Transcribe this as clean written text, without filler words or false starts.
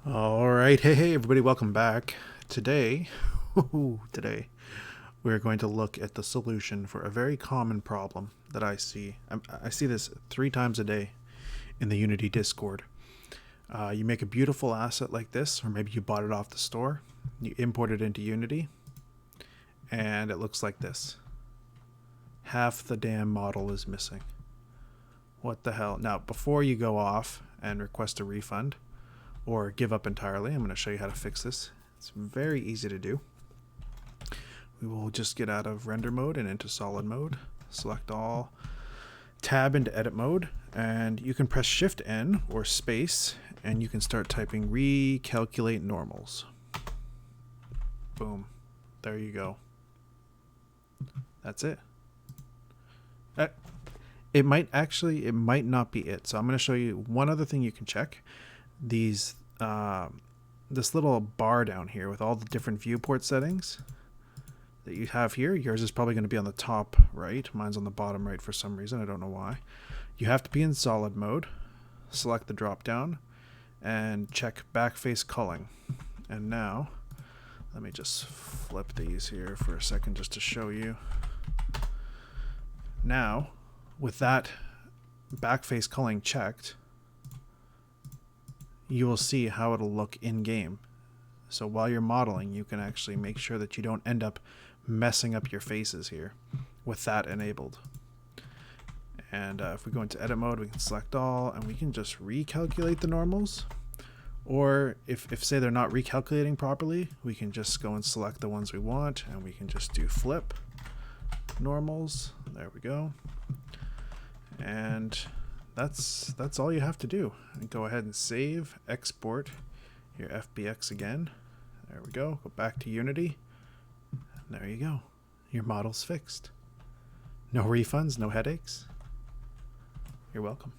All right, hey everybody, welcome back. Today, we're going to look at the solution for a very common problem that I see. I see this 3 times a day in the Unity Discord. You make a beautiful asset like this, or maybe you bought it off the store. You import it into Unity, and it looks like this. Half the damn model is missing. What the hell? Now, before you go off and request a refund, or give up entirely, I'm going to show you how to fix this. It's very easy to do. We will just get out of render mode and into solid mode. Select all, tab into edit mode, and you can press Shift N or space, and you can start typing recalculate normals. Boom. There you go. That's it. It might not be it. So I'm going to show you one other thing you can check. This little bar down here with all the different viewport settings that you have here. Yours is probably going to be on the top right. Mine's on the bottom right for some reason. I don't know why. You have to be in solid mode. Select the drop down and check backface culling. And now, let me just flip these here for a second just to show you. Now, with that backface culling checked, you will see how it'll look in game. So while you're modeling, you can actually make sure that you don't end up messing up your faces here with that enabled. And if we go into edit mode, we can select all, and we can just recalculate the normals. Or if say they're not recalculating properly, we can just go and select the ones we want, and we can just do flip normals. There we go. And that's all you have to do. And go ahead and save, export your FBX again. There we go. Go back to Unity. And there you go. Your model's fixed. No refunds, no headaches. You're welcome.